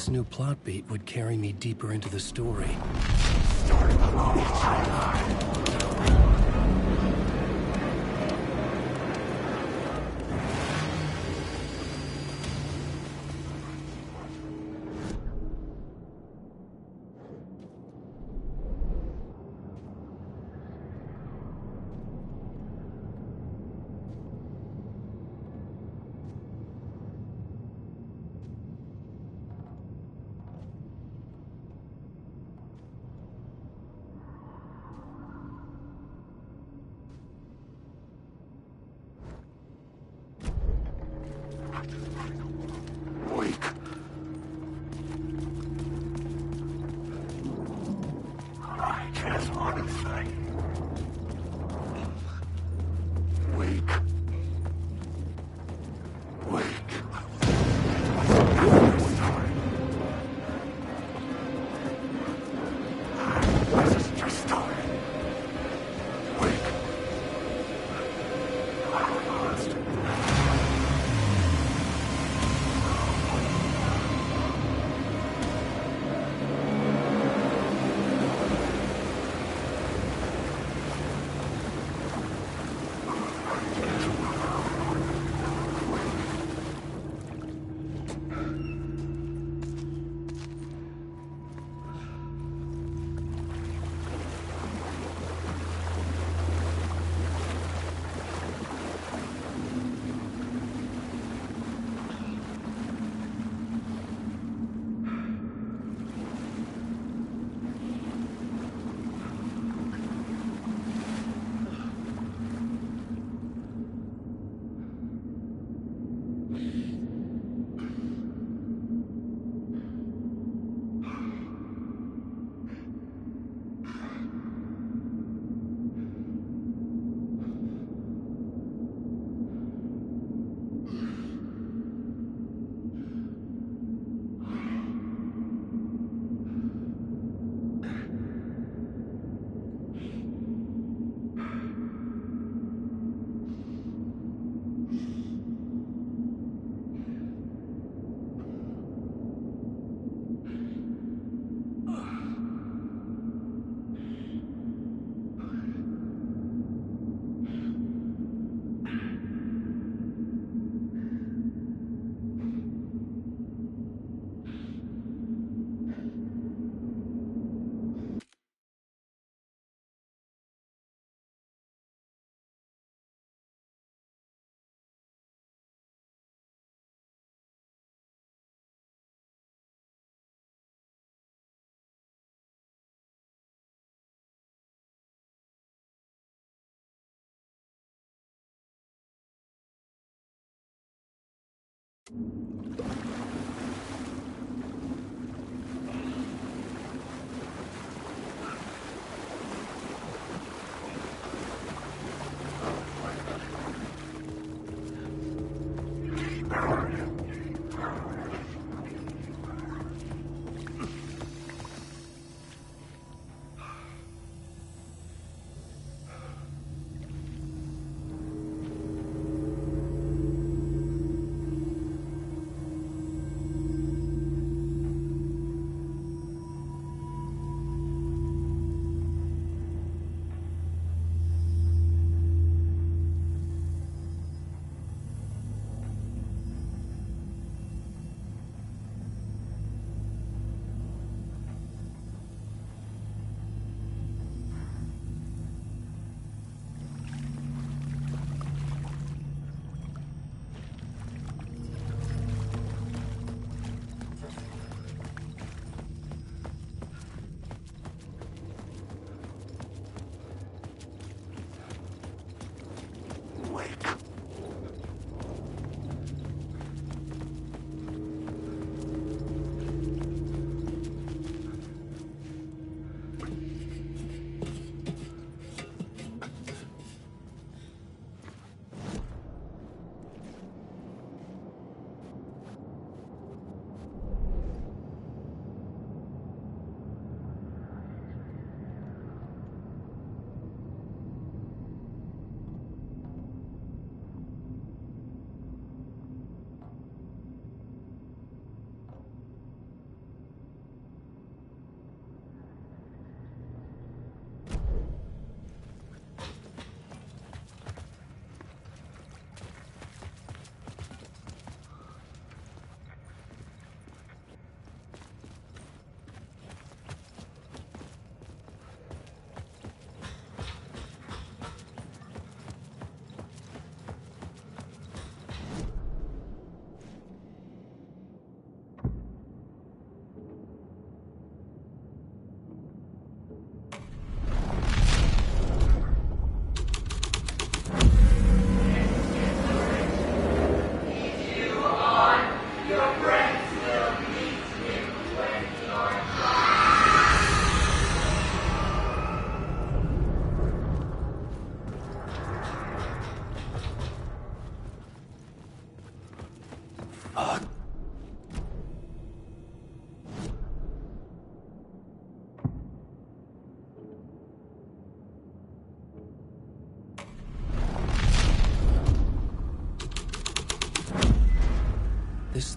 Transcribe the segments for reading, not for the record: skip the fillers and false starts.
this new plot beat would carry me deeper into the story.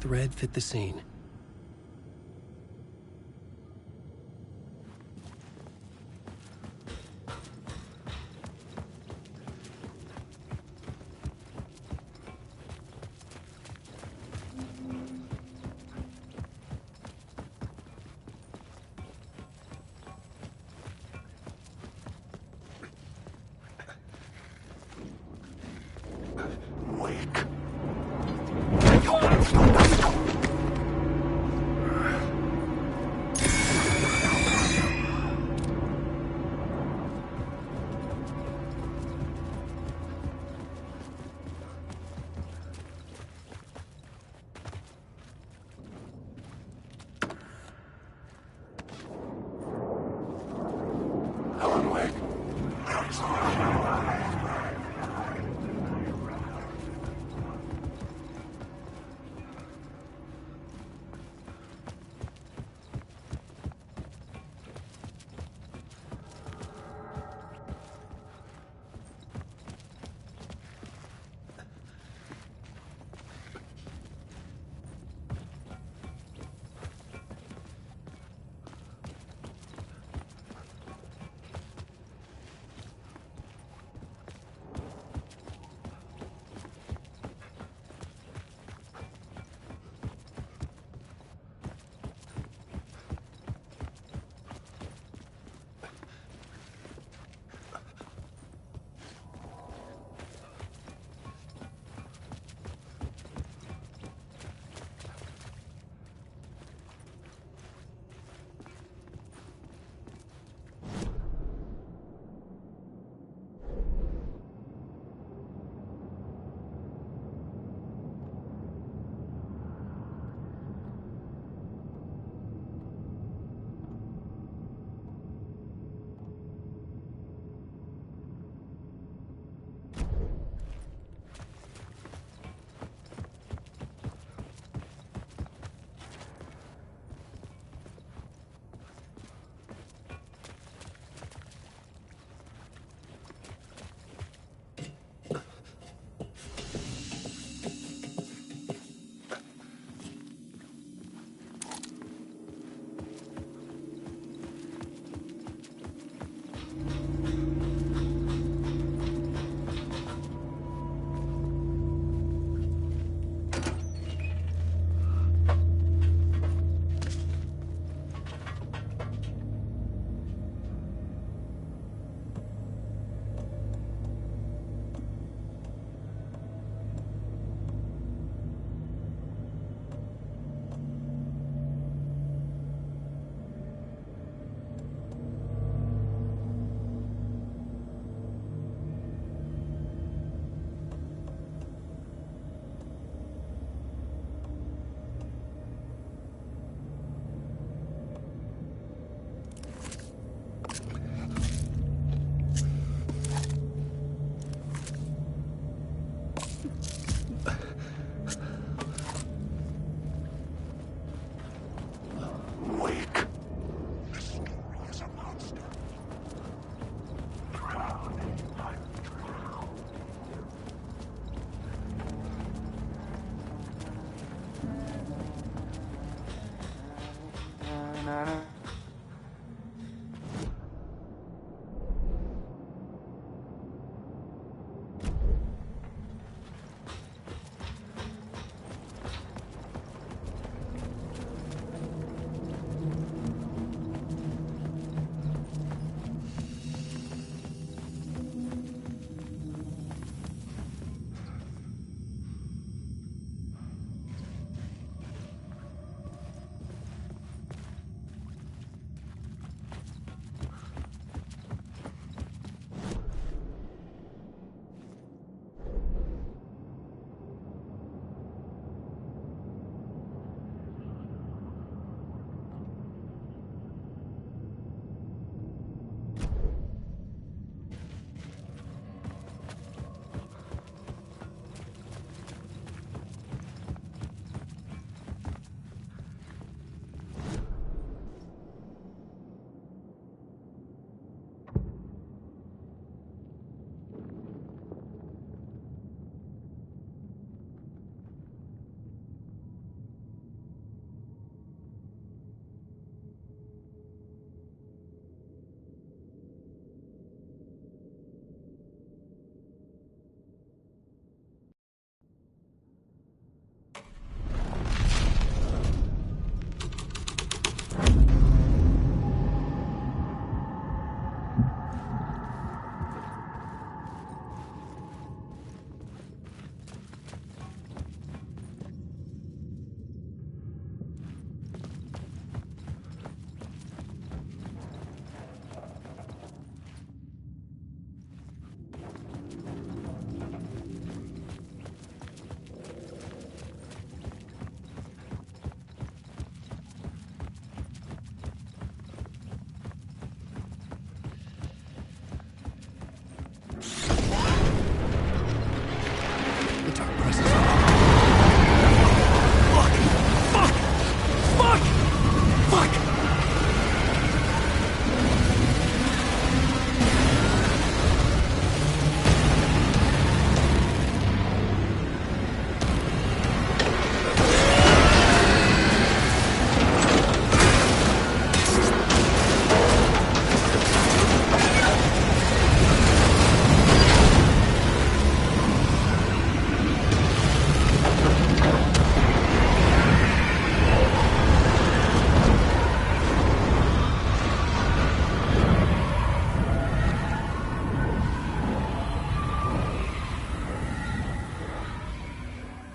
thread fit the scene.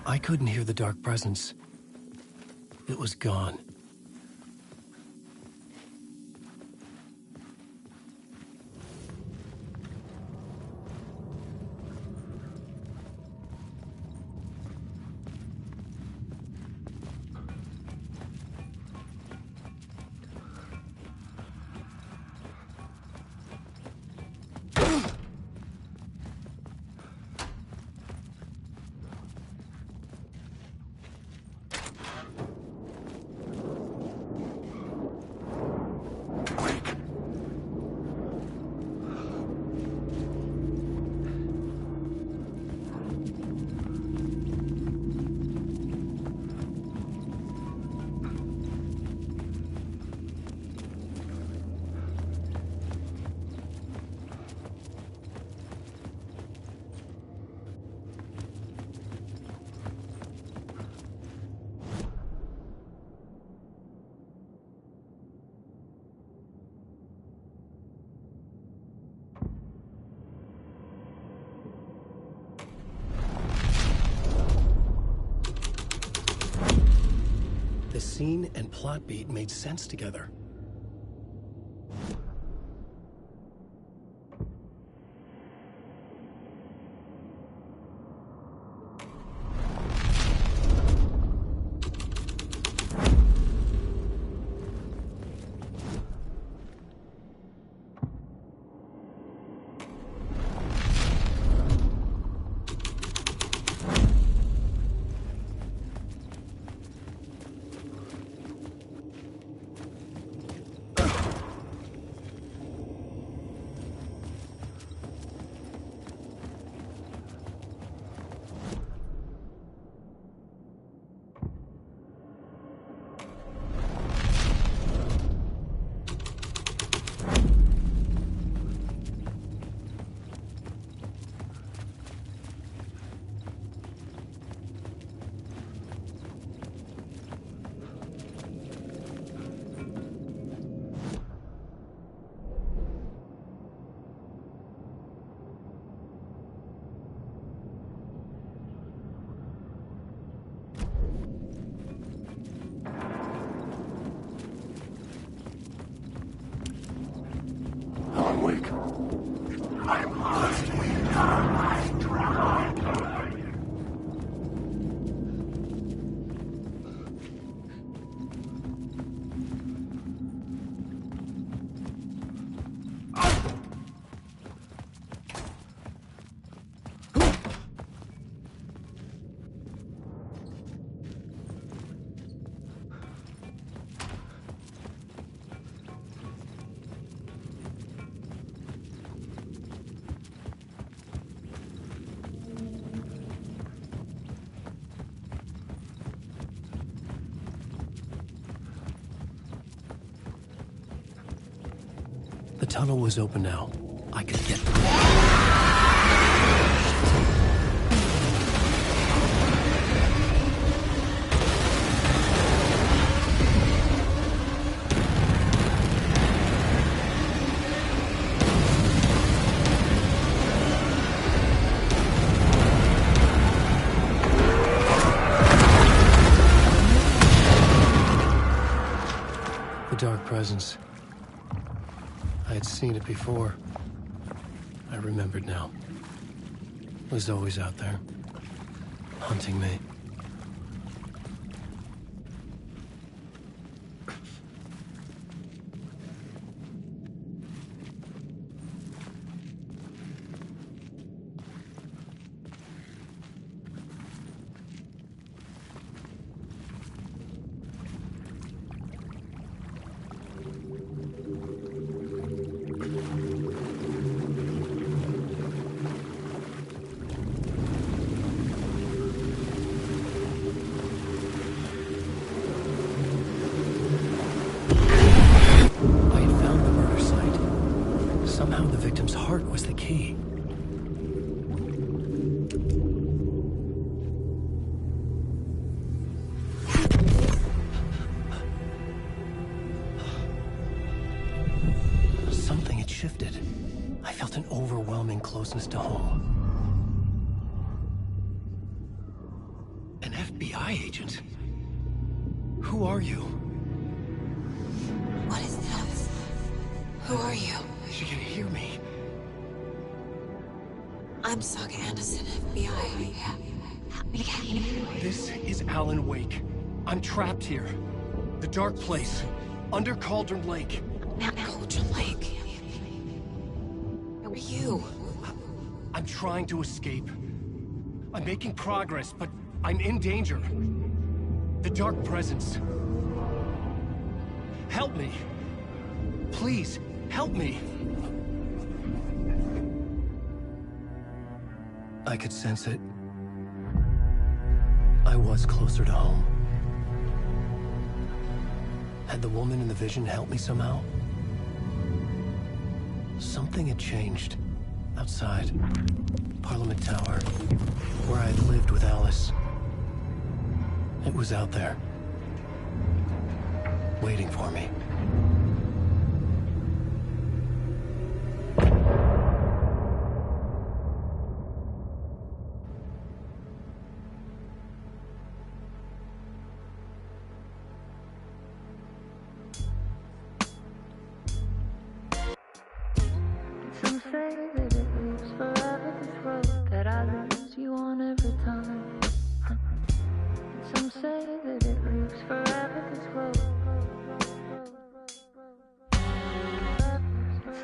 I couldn't hear the dark presence. It was gone. The scene and plot beat made sense together. The tunnel was open now. I could get through. The dark presence. I had seen it before. I remembered now. It was always out there, hunting me. Somehow the victim's heart was the key. Something had shifted. I felt an overwhelming closeness to home. FBI agent. Who are you? What is this? Who are you? She can hear me. I'm Saga Anderson, FBI. This is Alan Wake. I'm trapped here. The dark place. Under Cauldron Lake. Cauldron Lake. Who are you? I'm trying to escape. I'm making progress, but I'm in danger. The dark presence. Help me. Please, help me. I could sense it. I was closer to home. Had the woman in the vision helped me somehow? Something had changed. Outside. Parliament Tower. Where I had lived with Alice. It was out there. Waiting for me. Some say that it lives forever, this road that I lose you on every time. Some say that it lives forever, this road.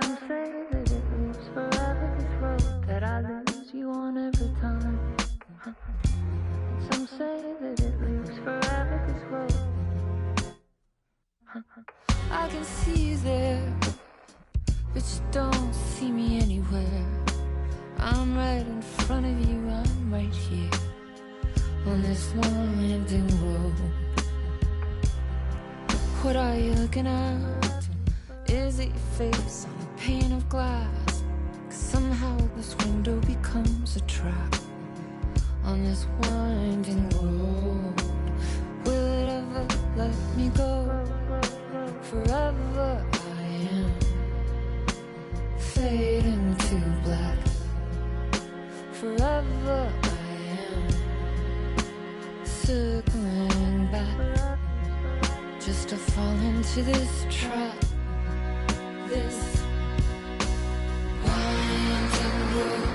Some say that it lives forever, this road that I lose you on every time. Some say that it lives forever, this road. I can see you there, but you don't see me anywhere. I'm right in front of you, I'm right here on this long winding road. What are you looking at? Is it your face on a pane of glass? 'Cause somehow this window becomes a trap on this winding road. Will it ever let me go? Forever I am fading to black. Forever I am circling back, just to fall into this trap, this winding road.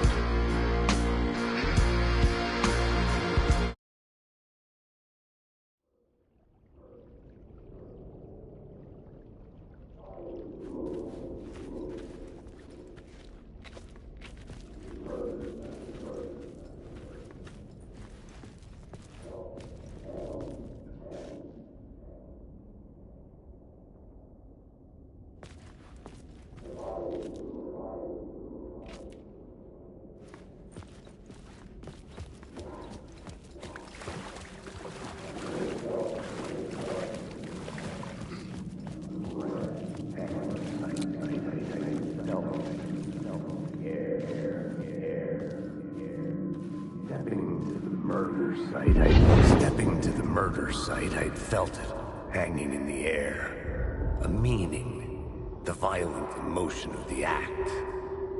Stepping to the murder site, I'd felt it, hanging in the air. A meaning, the violent emotion of the act,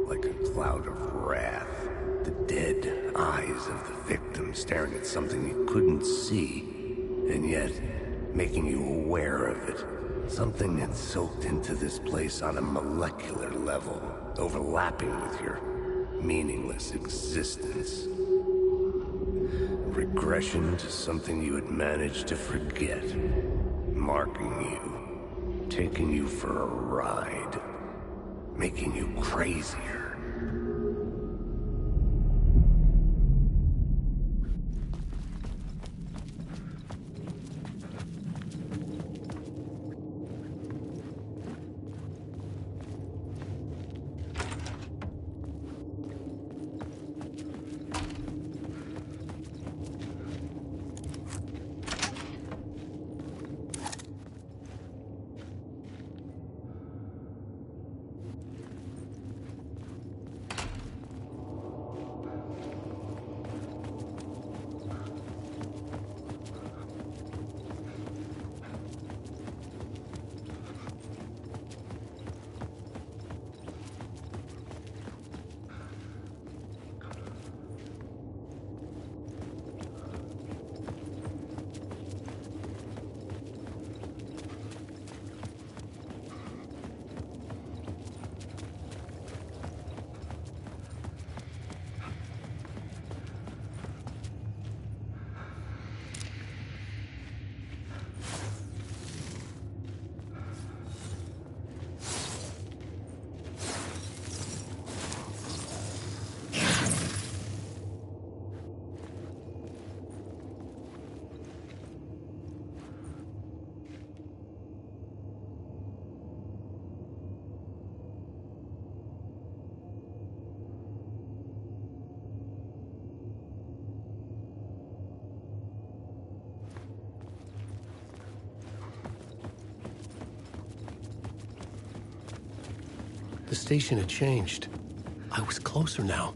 like a cloud of wrath. The dead eyes of the victim staring at something you couldn't see, and yet making you aware of it. Something had soaked into this place on a molecular level, overlapping with your meaningless existence. Regression to something you had managed to forget, marking you, taking you for a ride, making you crazier. The station had changed. I was closer now.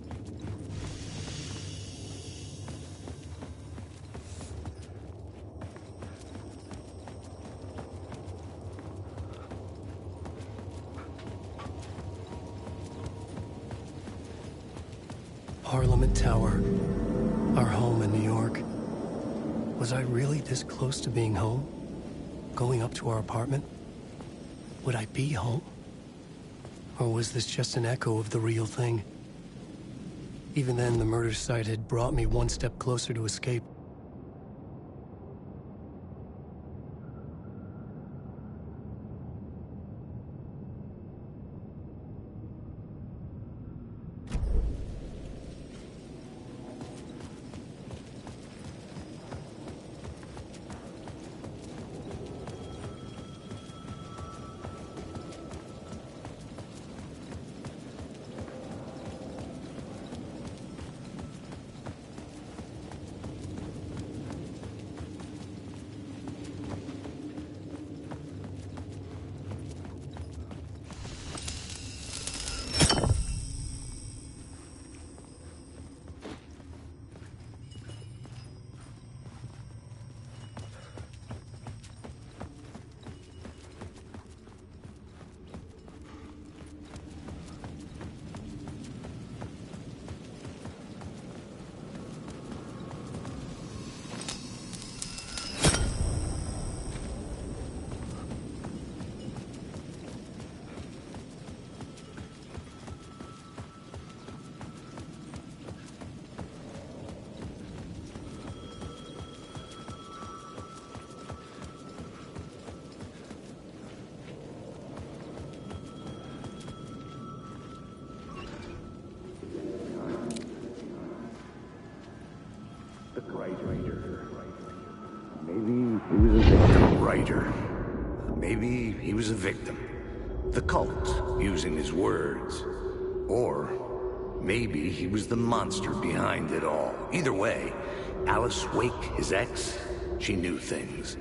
Parliament Tower. Our home in New York. Was I really this close to being home? Going up to our apartment? Would I be home? Or was this just an echo of the real thing? Even then, the murder site had brought me one step closer to escape. Maybe he was a victim. The cult, using his words. Or maybe he was the monster behind it all. Either way, Alice Wake, his ex, she knew things.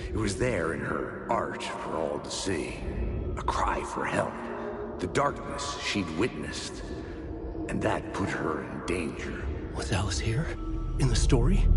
It was there in her art for all to see. A cry for help. The darkness she'd witnessed. And that put her in danger. Was Alice here? In the story?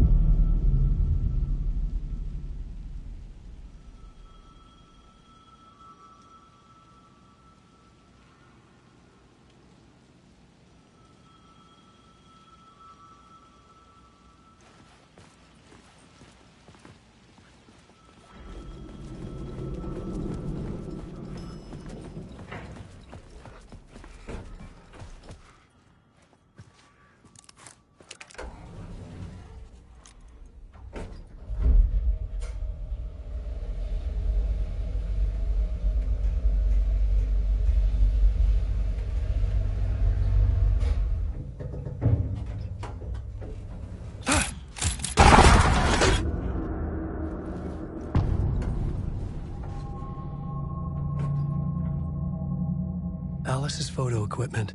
Alice's photo equipment,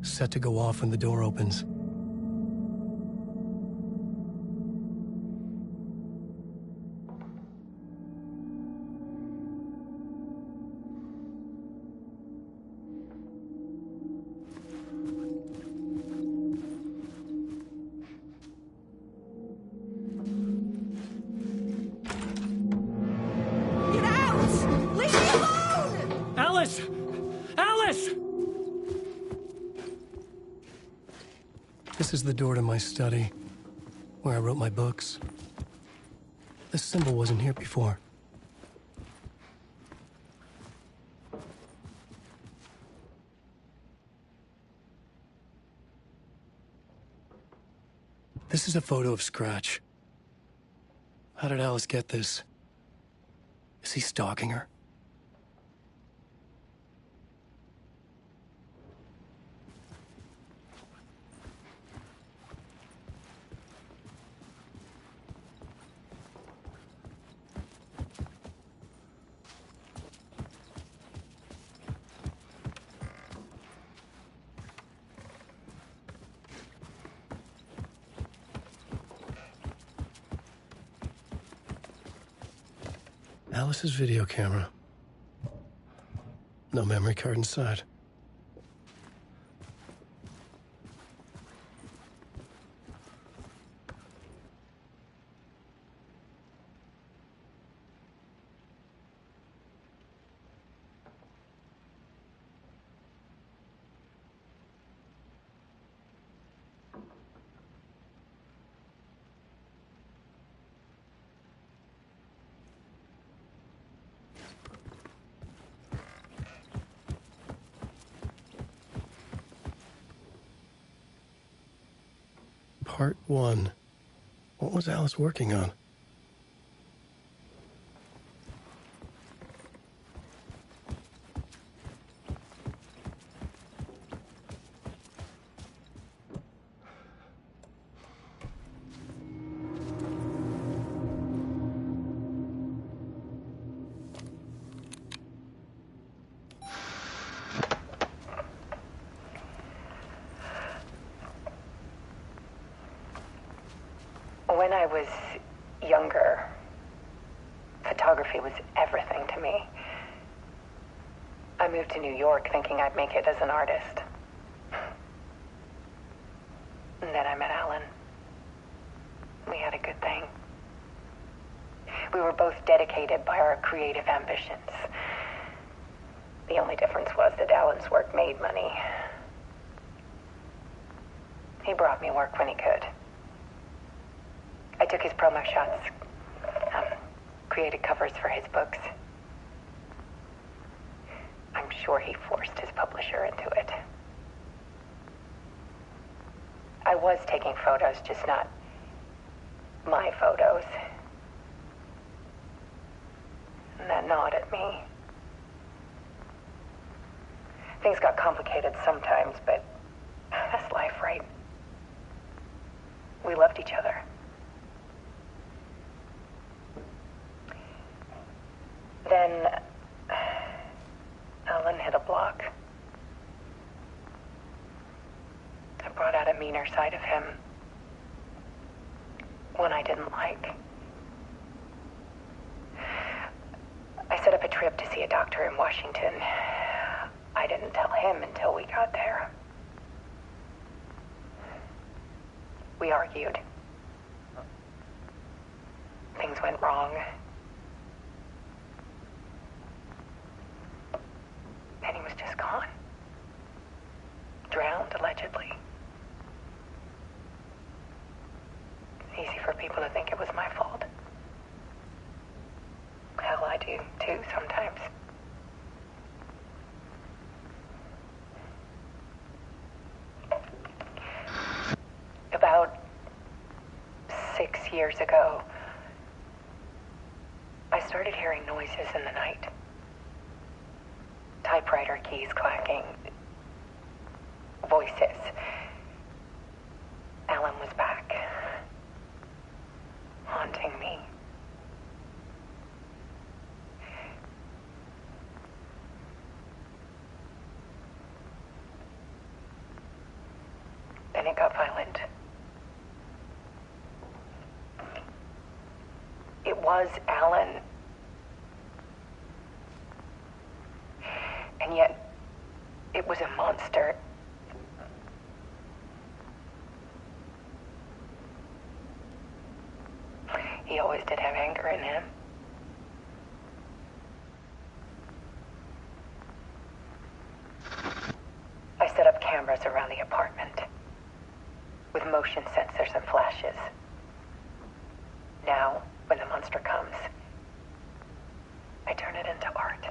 set to go off when the door opens. Get out! Leave me alone! Alice! Alice! This is the door to my study, where I wrote my books. This symbol wasn't here before. This is a photo of Scratch. How did Alice get this? Is he stalking her? Alice's video camera. No memory card inside. Part 1. What was Alice working on? When I was younger, photography was everything to me. I moved to New York thinking I'd make it as an artist. And then I met Alan. We had a good thing. We were both dedicated by our creative ambitions. The only difference was that Alan's work made money. He brought me work when he could. I took his promo shots, created covers for his books. I'm sure he forced his publisher into it. I was taking photos, just not my photos. And that gnawed at me. Things got complicated sometimes, but that's life, right? We loved each other. Then Alan hit a block. I brought out a meaner side of him. One I didn't like. I set up a trip to see a doctor in Washington. I didn't tell him until we got there. We argued. Things went wrong. And he was just gone. Drowned, allegedly. Easy for people to think it was my fault. Hell, I do, too, sometimes. About 6 years ago, I started hearing noises in the night. Typewriter keys clacking. Voices. Alan was back. Haunting me. Then it got violent. It was Alan. And yet, it was a monster. He always did have anger in him. I set up cameras around the apartment with motion sensors and flashes. Now, when the monster comes, I turn it into art.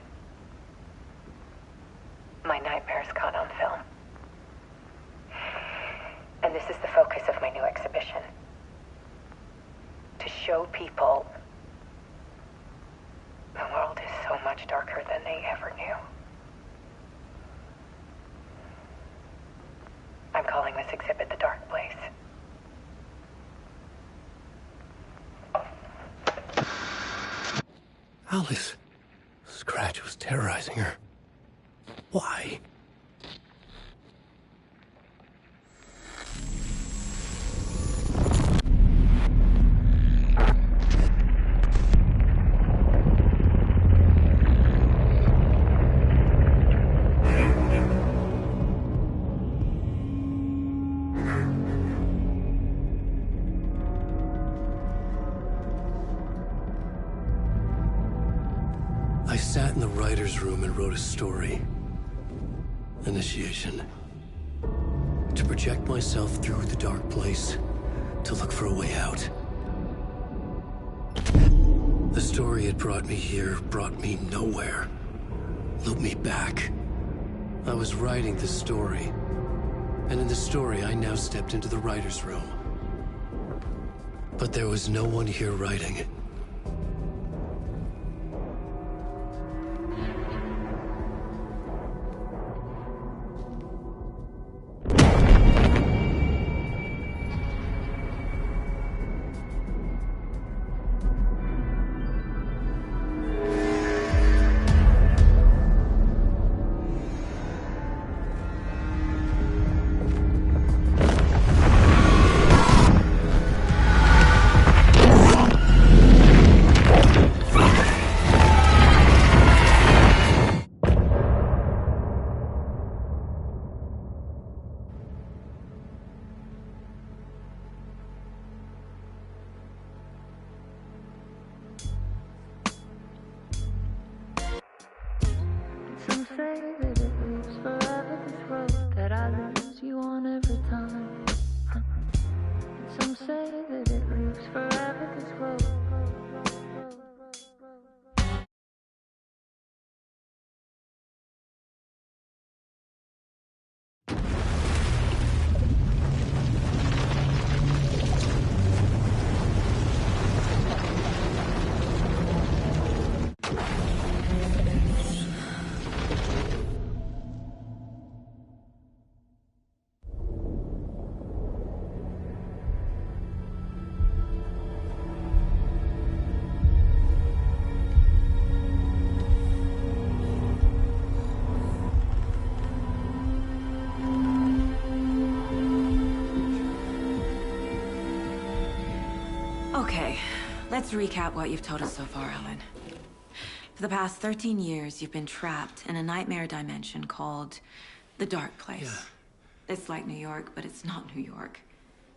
My nightmares caught on film. And this is the focus of my new exhibition. To show people the world is so much darker than they ever knew. I'm calling this exhibit The Dark Place. Alice. Scratch was terrorizing her. Why? I sat in the writer's room and wrote a story. Initiation. To project myself through the dark place, to look for a way out. The story had brought me here, brought me nowhere. Looped me back. I was writing the story. And in the story, I now stepped into the writer's room. But there was no one here writing it. Some say that it lives forever, this road that I lose you on every time. Some say that it lives forever, this road. Okay, let's recap what you've told us so far, Alan. For the past 13 years, you've been trapped in a nightmare dimension called the Dark Place. Yeah. It's like New York, but it's not New York.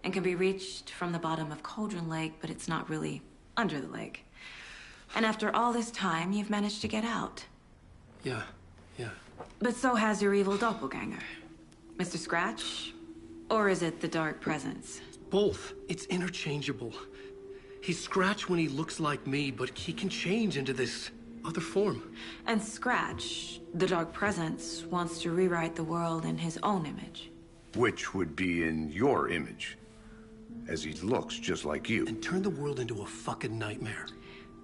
And can be reached from the bottom of Cauldron Lake, but it's not really under the lake. And after all this time, you've managed to get out. Yeah. But so has your evil doppelganger. Mr. Scratch? Or is it the Dark Presence? Both. It's interchangeable. He's Scratch when he looks like me, but he can change into this other form. And Scratch, the Dark Presence, wants to rewrite the world in his own image. Which would be in your image, as he looks just like you. And turn the world into a fucking nightmare.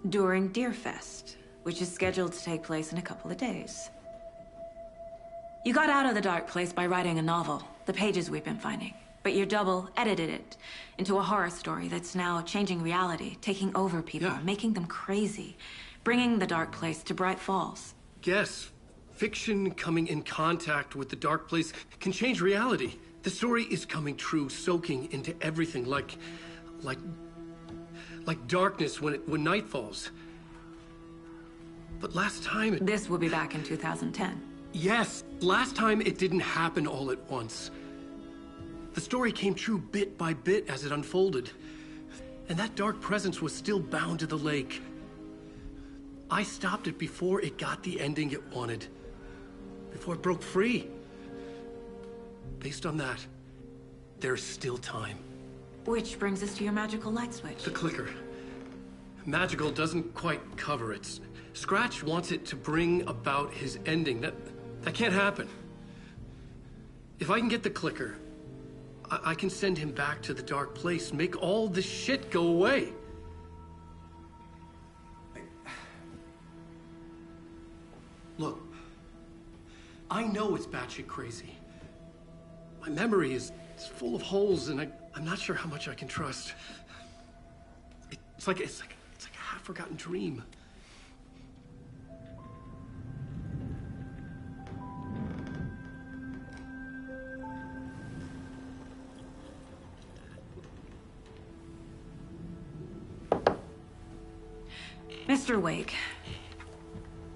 During Deerfest, which is scheduled to take place in a couple of days. You got out of the Dark Place by writing a novel, the pages we've been finding. But your double edited it into a horror story that's now changing reality, taking over people, making them crazy, bringing the Dark Place to Bright Falls. Yes, fiction coming in contact with the Dark Place can change reality. The story is coming true, soaking into everything, like darkness when night falls. But last time This will be back in 2010. Yes, last time it didn't happen all at once. The story came true bit by bit as it unfolded. And that dark presence was still bound to the lake. I stopped it before it got the ending it wanted. Before it broke free. Based on that, there's still time. Which brings us to your magical light switch. The clicker. Magical doesn't quite cover it. Scratch wants it to bring about his ending. That can't happen. If I can get the clicker, I can send him back to the Dark Place, make all this shit go away. Look, I know it's batshit crazy. My memory is full of holes, and I'm not sure how much I can trust. It's like a half-forgotten dream. Mr. Wake,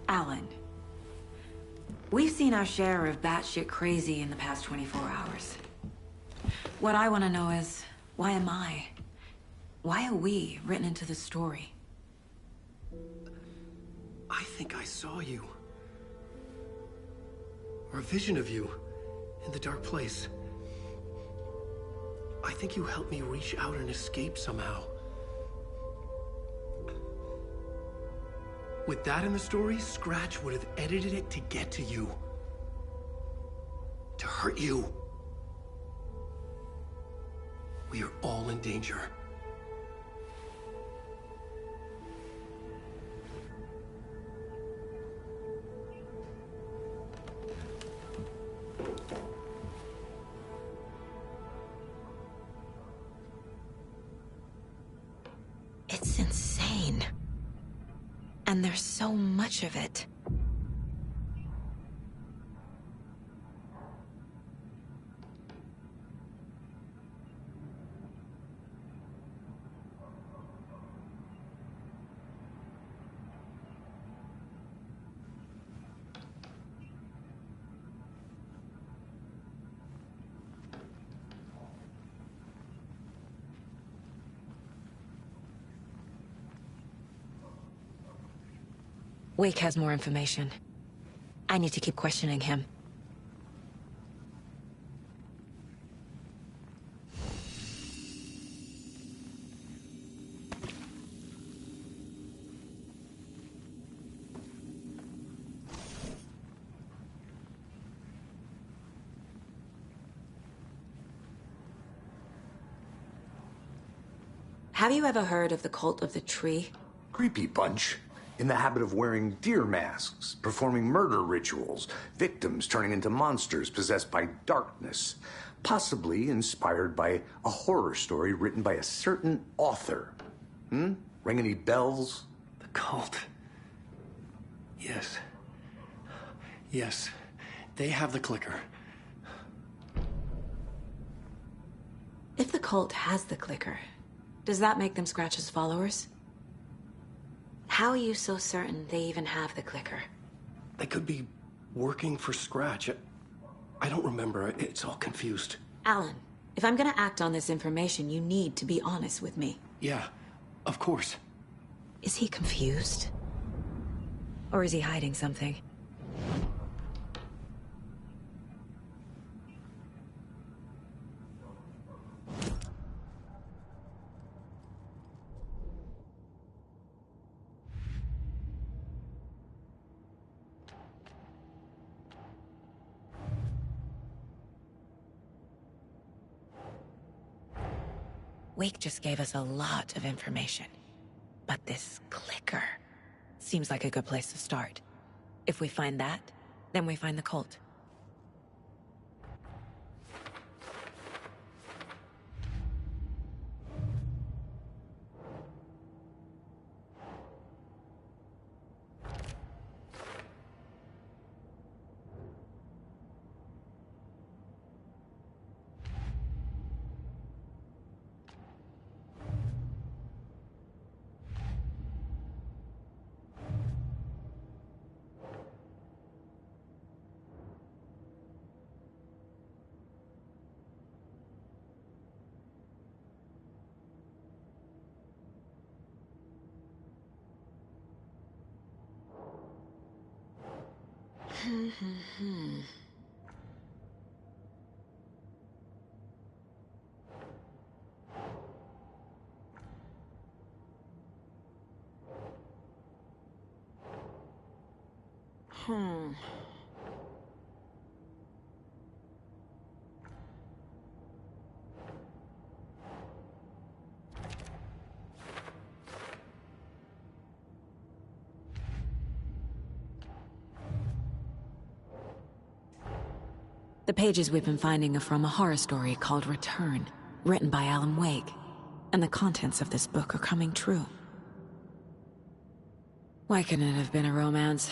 Alan, we've seen our share of batshit crazy in the past 24 hours. What I want to know is, why am I? Why are we written into the story? I think I saw you. Or a vision of you in the Dark Place. I think you helped me reach out and escape somehow. With that in the story, Scratch would have edited it to get to you. To hurt you. We are all in danger. And there's so much of it. Wake has more information. I need to keep questioning him. Have you ever heard of the Cult of the Tree? Creepy bunch. In the habit of wearing deer masks, performing murder rituals, victims turning into monsters possessed by darkness, possibly inspired by a horror story written by a certain author. Ring any bells? The cult. Yes. Yes. They have the clicker. If the cult has the clicker, does that make them Scratch's followers? How are you so certain they even have the clicker? They could be working for Scratch. I don't remember. It's all confused. Alan, if I'm gonna act on this information, you need to be honest with me. Yeah, of course. Is he confused? Or is he hiding something? Wake just gave us a lot of information. But this clicker seems like a good place to start. If we find that, then we find the cult. The pages we've been finding are from a horror story called Return, written by Alan Wake. And the contents of this book are coming true. Why couldn't it have been a romance?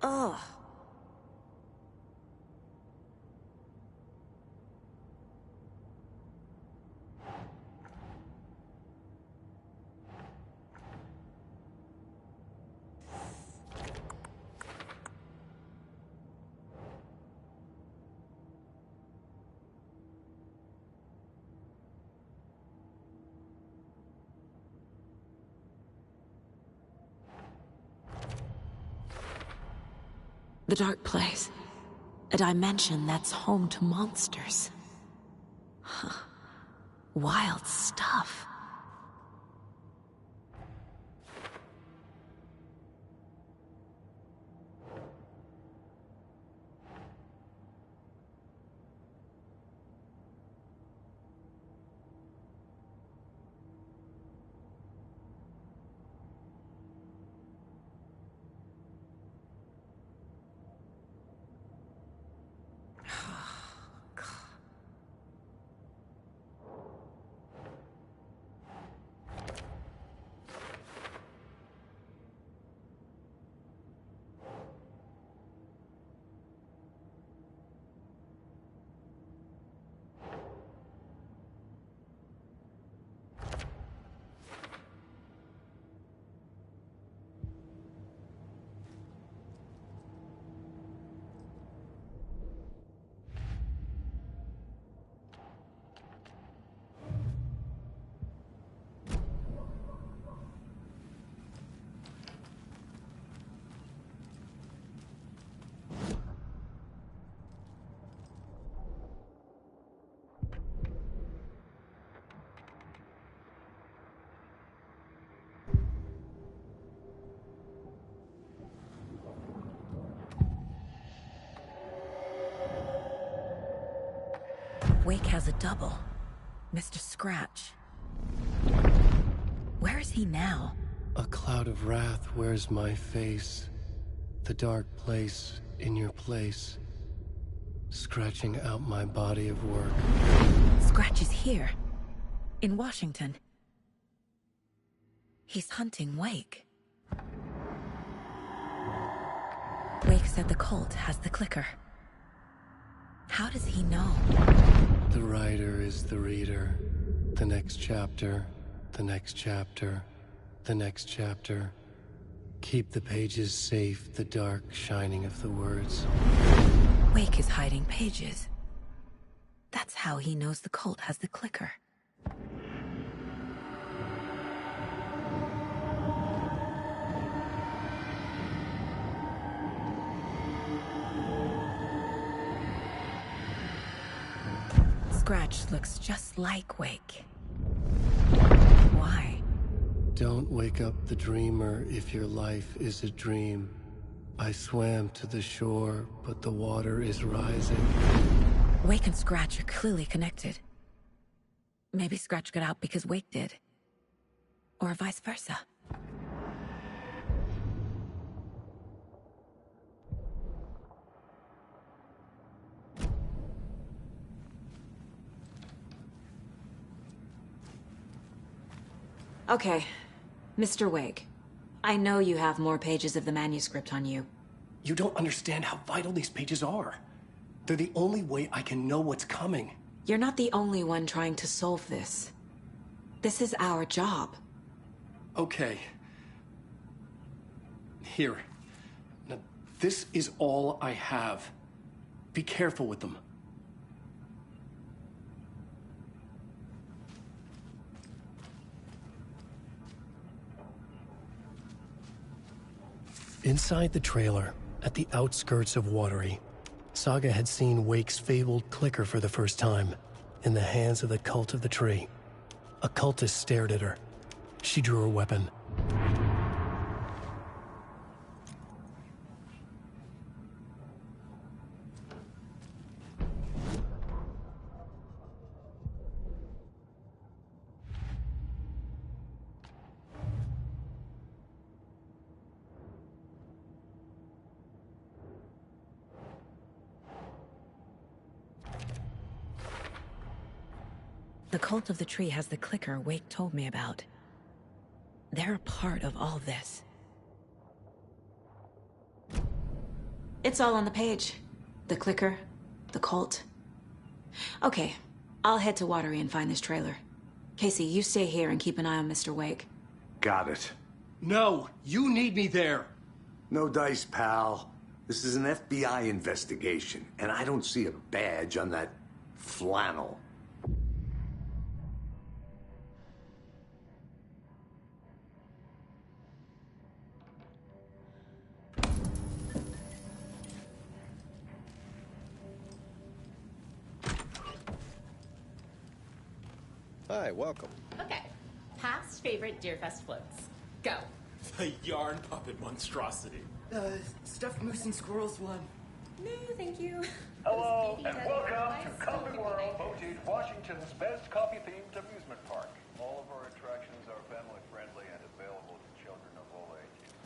Ugh. The dark place. A dimension that's home to monsters. Huh. Wild stuff. Wake has a double. Mr. Scratch. Where is he now? A cloud of wrath wears my face. The dark place in your place. Scratching out my body of work. Scratch is here. In Washington. He's hunting Wake. Wake said the cult has the clicker. How does he know? The writer is the reader. The next chapter, the next chapter, the next chapter. Keep the pages safe, the dark shining of the words. Wake is hiding pages. That's how he knows the cult has the clicker. Scratch looks just like Wake. Why? Don't wake up the dreamer if your life is a dream. I swam to the shore, but the water is rising. Wake and Scratch are clearly connected. Maybe Scratch got out because Wake did. Or vice versa. Okay, Mr. Wake. I know you have more pages of the manuscript on you. You don't understand how vital these pages are. They're the only way I can know what's coming. You're not the only one trying to solve this. This is our job. Okay. Here. Now, this is all I have. Be careful with them. Inside the trailer, at the outskirts of Watery, Saga had seen Wake's fabled clicker for the first time, in the hands of the Cult of the Tree. A cultist stared at her. She drew her weapon. The cult of the tree has the clicker Wake told me about. They're a part of all this. It's all on the page. The clicker, the cult. Okay, I'll head to Watery and find this trailer. Casey, you stay here and keep an eye on Mr. Wake. Got it. No, you need me there. No dice, pal. This is an FBI investigation, and I don't see a badge on that flannel. Hi, welcome. Okay. Past favorite Deerfest floats. Go. The yarn puppet monstrosity. Stuffed moose and squirrels one. No, thank you. Hello, and welcome to Coffee World, voted Washington's best coffee-themed amusement park. All of our attractions are family-friendly and available to children of all ages,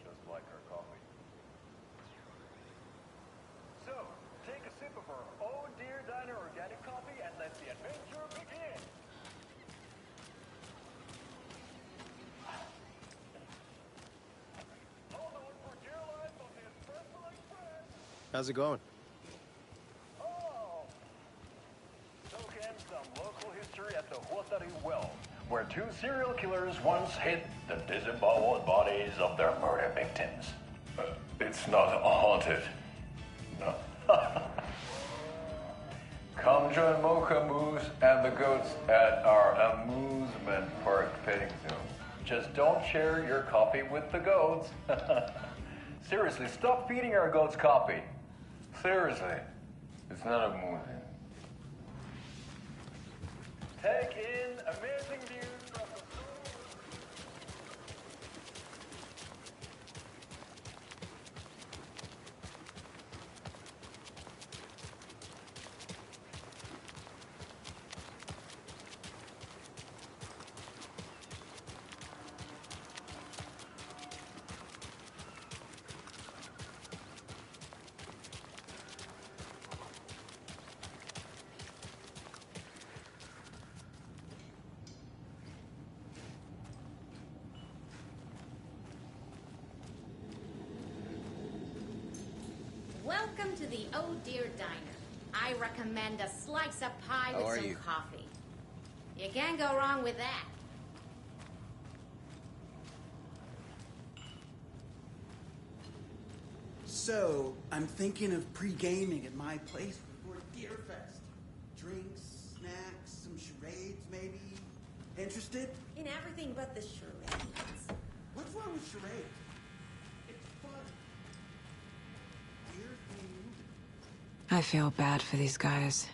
just like our coffee. So, take a sip of our Oh Dear Diner organic coffee and let the adventure begin. Hold on for dear life of his personal express. How's it going? Soak in some local history at the Huatari Well, where two serial killers once hid the disemboweled bodies of their murder victims. It's not haunted. No. Come join Mocha Moose and the goats at our amusement park petting zoo. Just don't share your coffee with the goats. Seriously, stop feeding our goats coffee. Seriously, it's not amusing. Take in amazing views from the Welcome to the Oh Dear Diner. I recommend a slice of pie How with are some you? coffee. You can't go wrong with that. So, I'm thinking of pre-gaming at my place before Deerfest. Drinks, snacks, some charades maybe. Interested? In everything but the charades. What's wrong with charades? It's fun. Deer themed. I feel bad for these guys.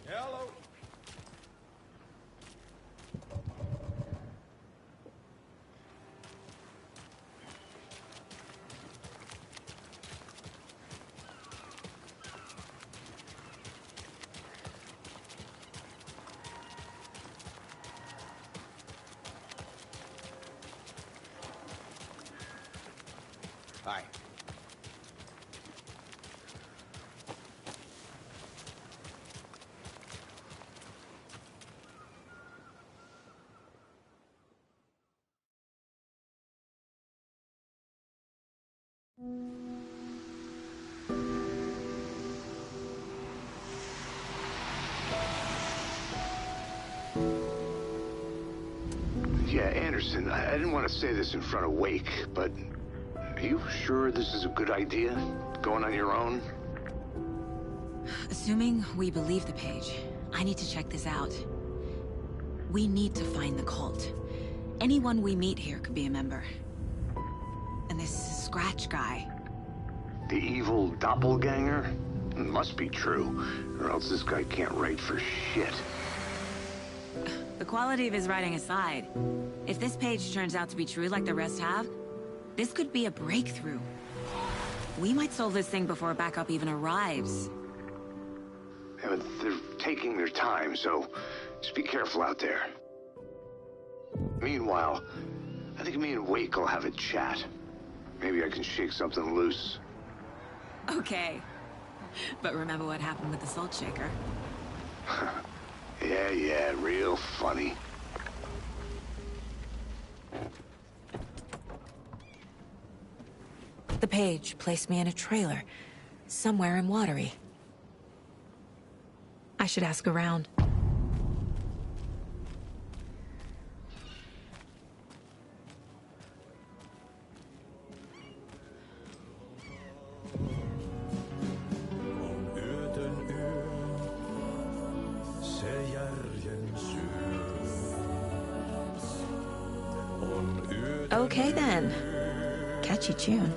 Hello. Hi. Yeah, Anderson, I didn't want to say this in front of Wake, but are you sure this is a good idea? Going on your own? Assuming we believe the page, I need to check this out. We need to find the cult. Anyone we meet here could be a member. And this is scratch guy. The evil doppelganger? Must be true, or else this guy can't write for shit. The quality of his writing aside, if this page turns out to be true like the rest have, this could be a breakthrough. We might solve this thing before backup even arrives. Yeah, but they're taking their time, so just be careful out there. Meanwhile, I think me and Wake will have a chat. Maybe I can shake something loose. Okay. But remember what happened with the salt shaker? Yeah, real funny. The page placed me in a trailer, somewhere in Watery. I should ask around. Okay then. Catchy tune.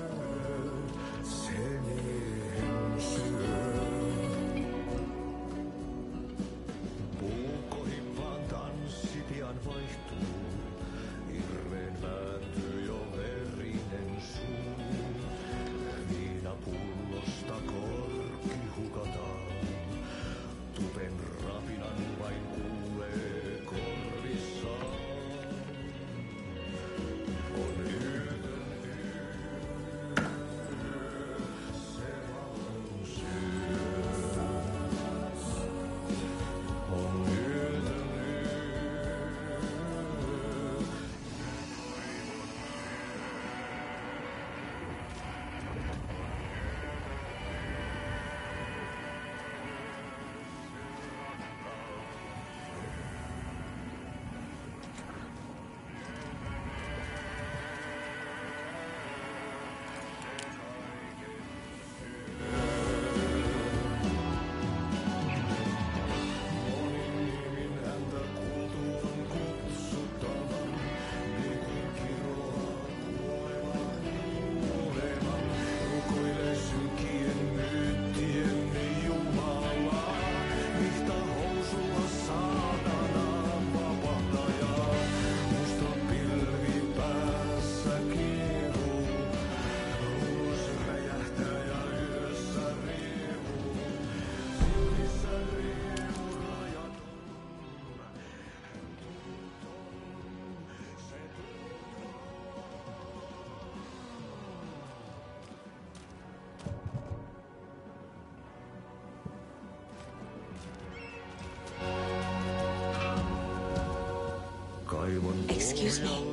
Excuse me.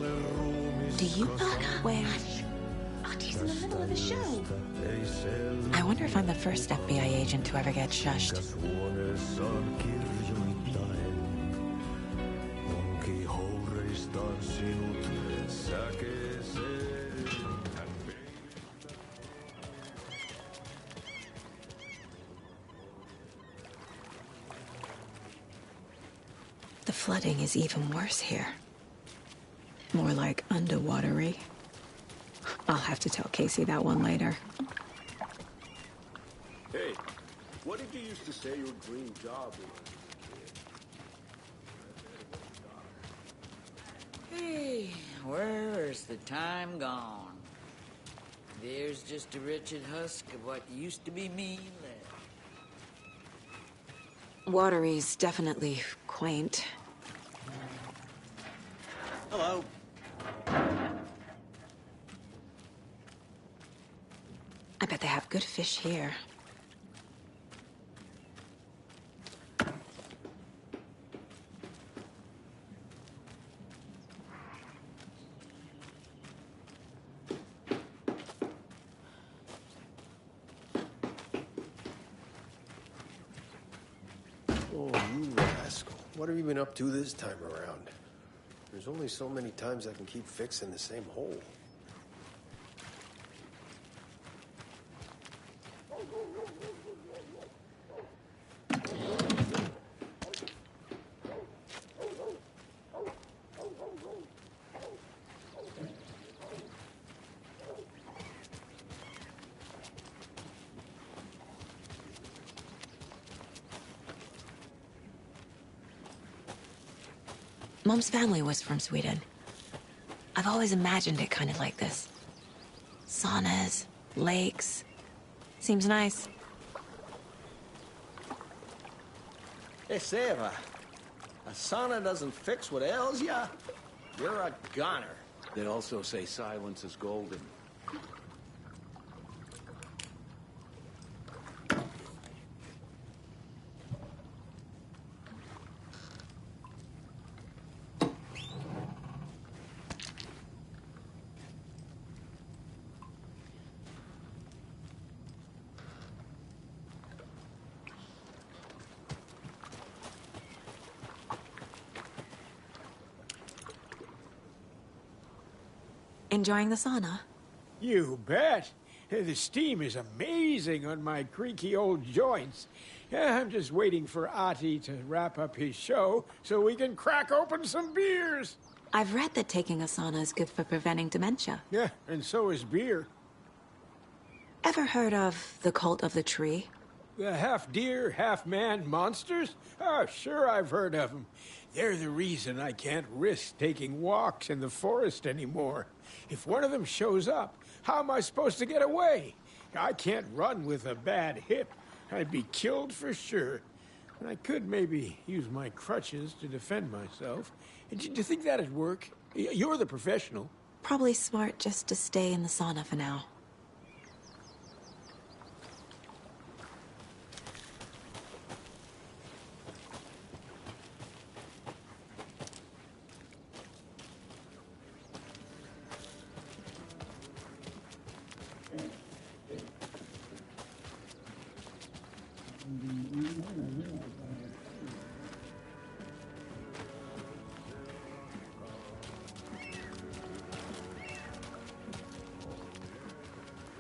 Do you know where... He's in the middle of a show. I wonder if I'm the first FBI agent to ever get shushed. The flooding is even worse here. More like underwatery. I'll have to tell Casey that one later. Hey, what did you used to say your dream job was? Hey, where's the time gone? There's just a wretched husk of what used to be me left. Watery's definitely quaint. Hello. I bet they have good fish here. Oh, you rascal. What have you been up to this time around? There's only so many times I can keep fixing the same hole. Mom's family was from Sweden. I've always imagined it kind of like this. Saunas, lakes. Seems nice. Hey, Seva. A sauna doesn't fix what ails ya? You're a goner. They also say silence is golden. Enjoying the sauna? You bet. The steam is amazing on my creaky old joints. I'm just waiting for Ati to wrap up his show so we can crack open some beers. I've read that taking a sauna is good for preventing dementia. Yeah, and so is beer. Ever heard of the cult of the tree? The half-deer, half-man monsters? Oh, sure I've heard of them. They're the reason I can't risk taking walks in the forest anymore. If one of them shows up, how am I supposed to get away? I can't run with a bad hip. I'd be killed for sure. And I could maybe use my crutches to defend myself. Do you think that'd work? You're the professional. Probably smart just to stay in the sauna for now.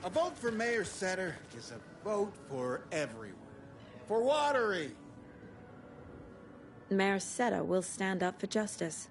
A vote for Mayor Setter is a vote for everyone. For Watery. Mayor Seta will stand up for justice.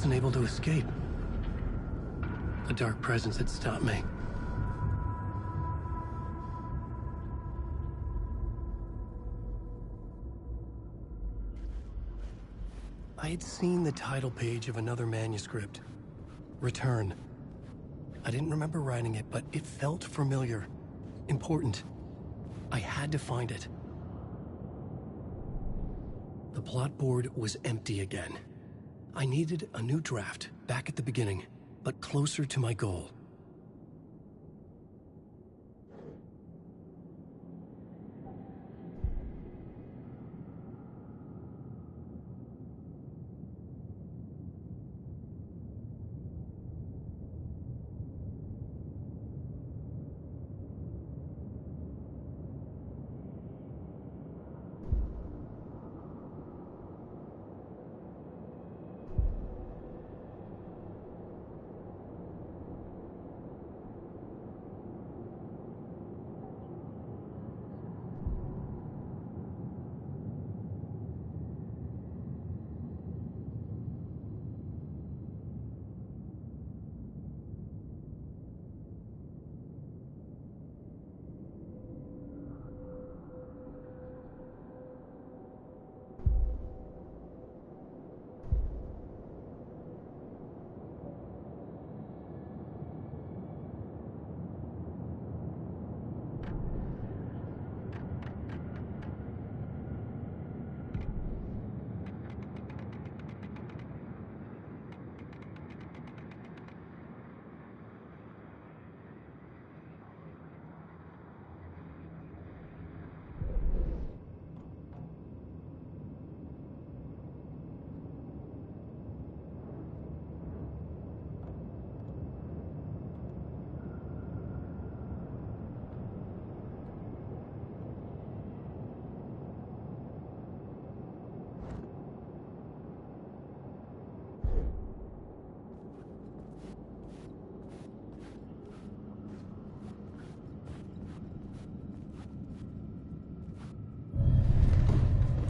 Able to escape. A dark presence had stopped me. I had seen the title page of another manuscript. Return. I didn't remember writing it, but it felt familiar. Important. I had to find it. The plot board was empty again. I needed a new draft, back at the beginning, but closer to my goal.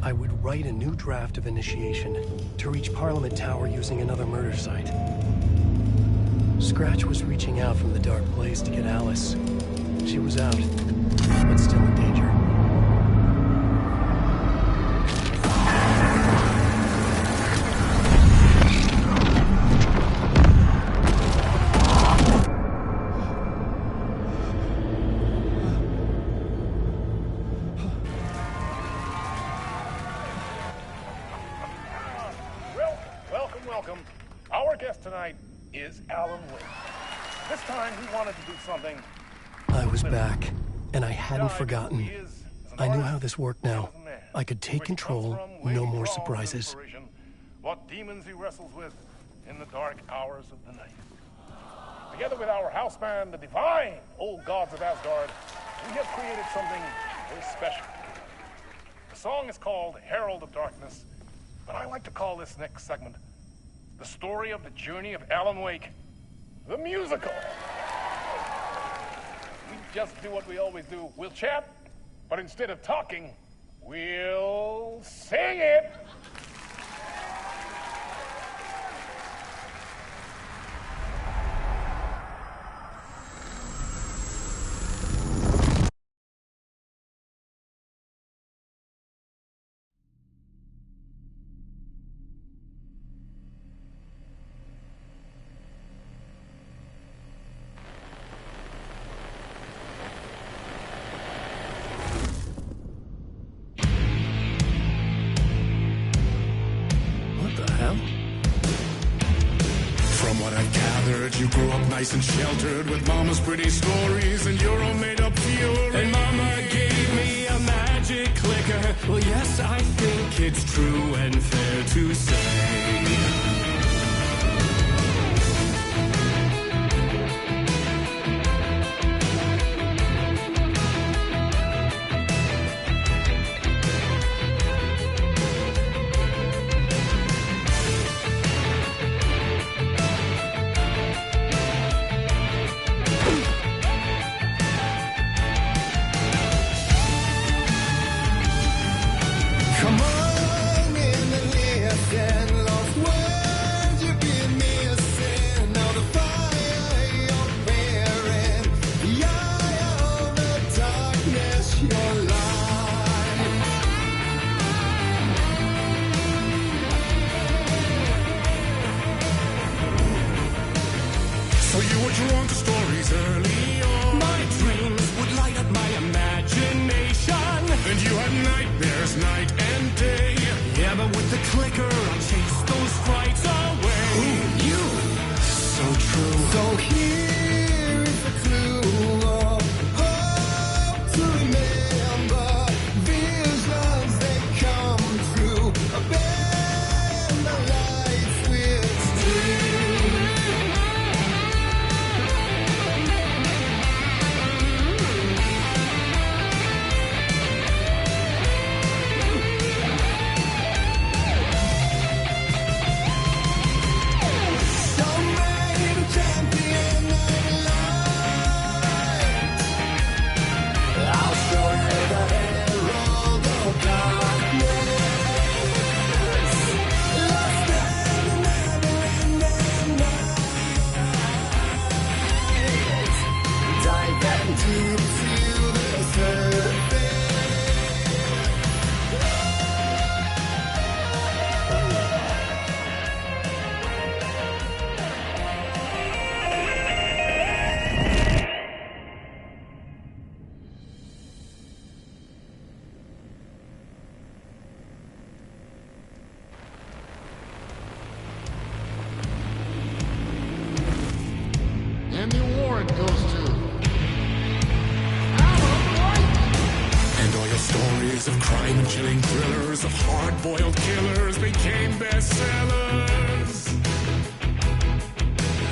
I would write a new draft of initiation to reach Parliament Tower using another murder site. Scratch was reaching out from the dark place to get Alice. She was out, but still in danger. Welcome. Our guest tonight is Alan Wake. This time he wanted to do something. I was back, and I hadn't forgotten. I knew how this worked now. I could take control, no more surprises. What demons he wrestles with in the dark hours of the night. Together with our house band, the divine old gods of Asgard, we have created something very special. The song is called Herald of Darkness, but I like to call this next segment the story of the journey of Alan Wake, the musical. We just do what we always do. We'll chat, but instead of talking, we'll sing it. You grew up nice and sheltered with mama's pretty stories and your own made-up fury. And mama gave me a magic clicker. Well, yes, I think it's true and fair to say.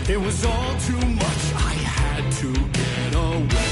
It was all too much, I had to get away.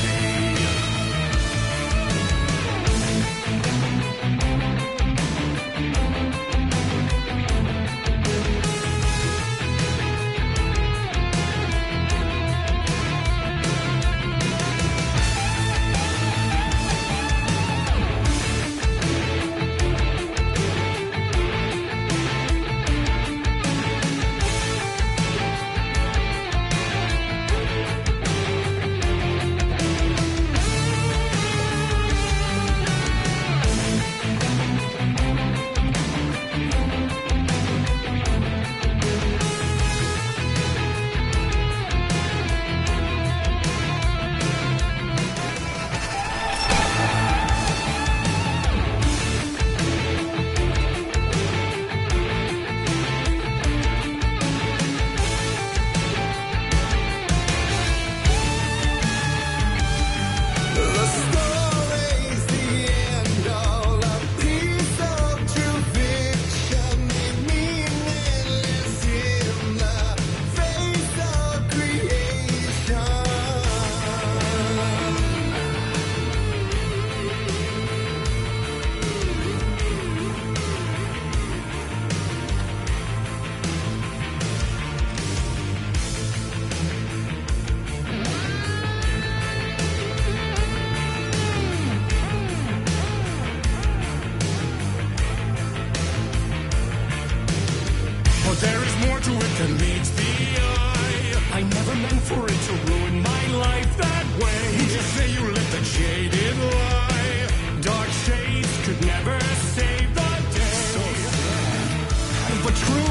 were true.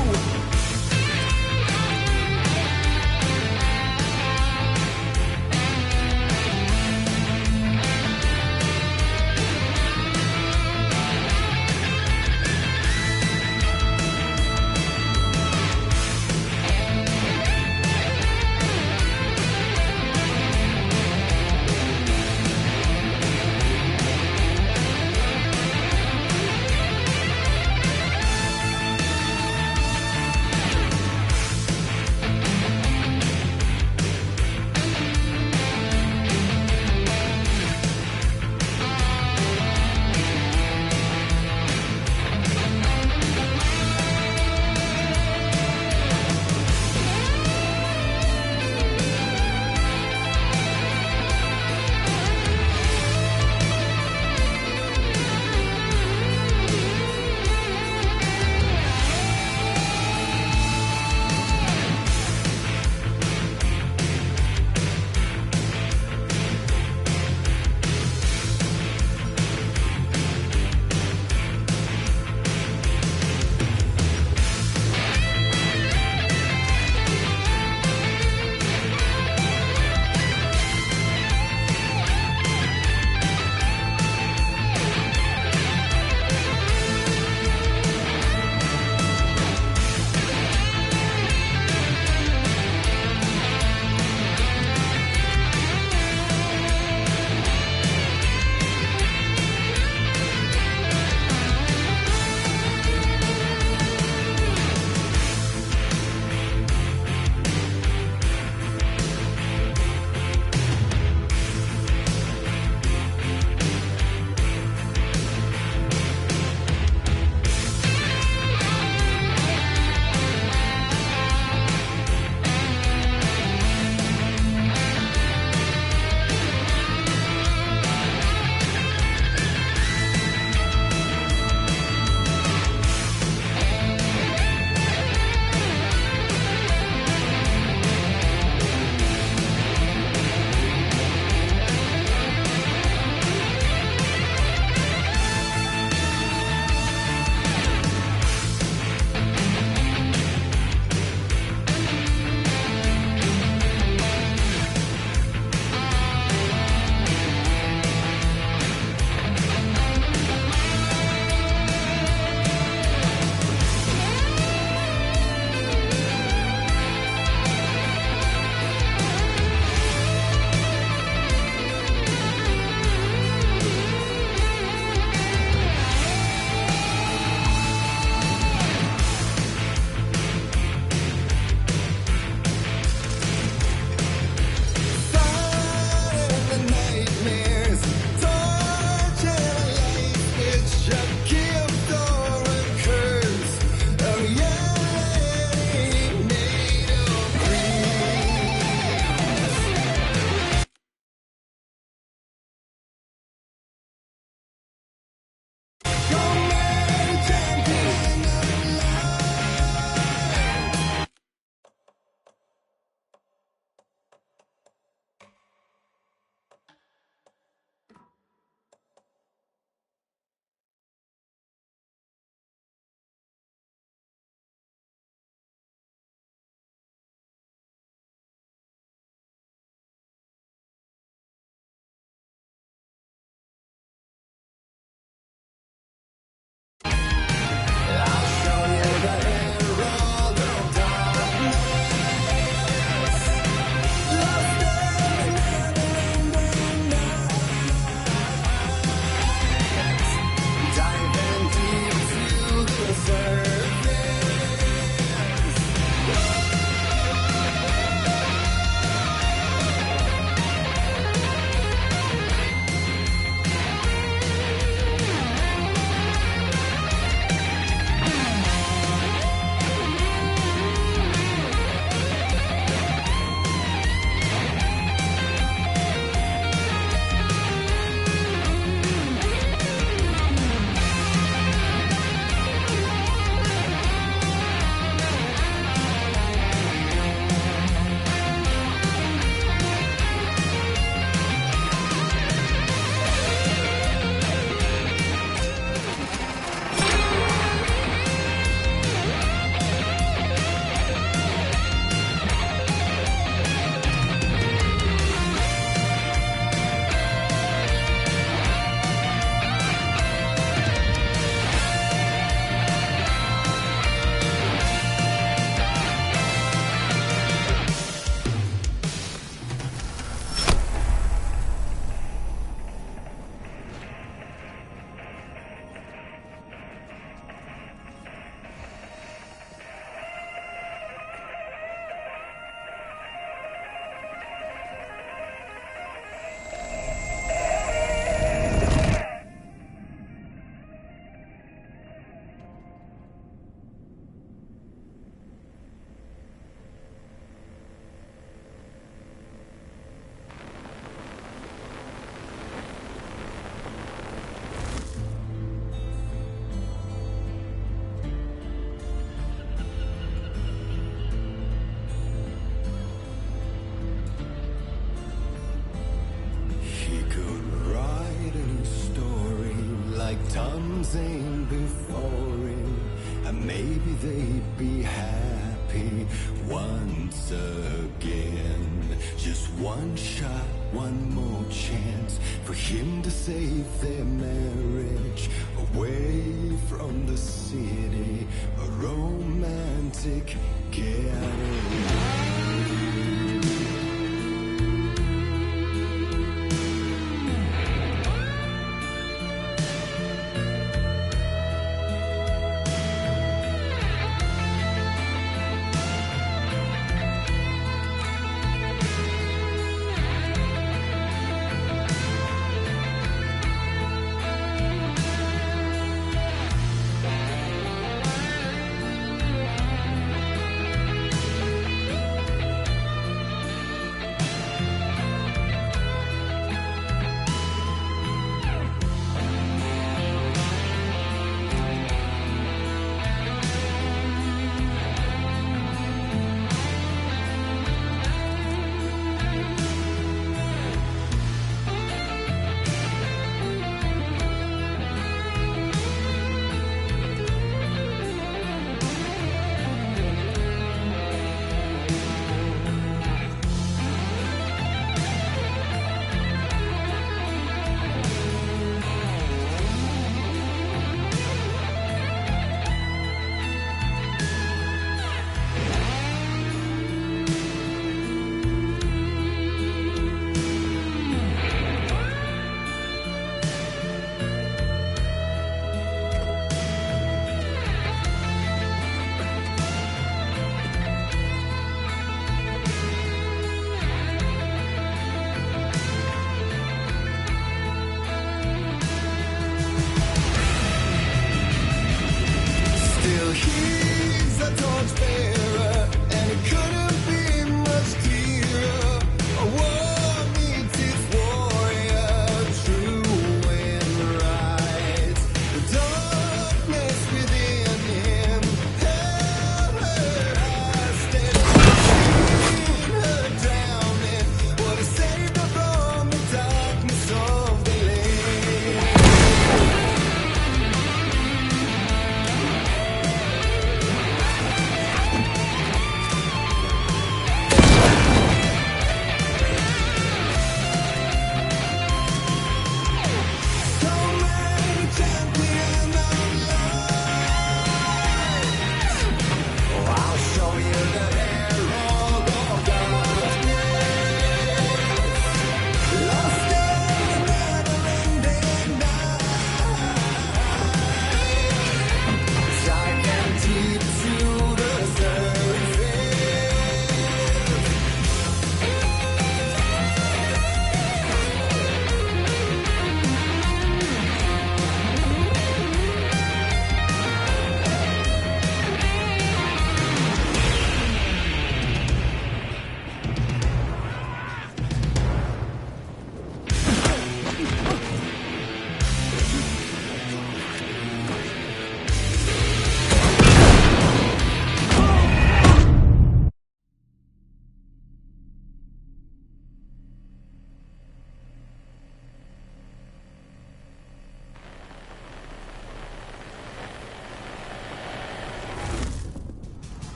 arms aimed before him, and maybe they'd be happy once again. Just one shot, one more chance for him to save their marriage, away from the city, a romantic getaway.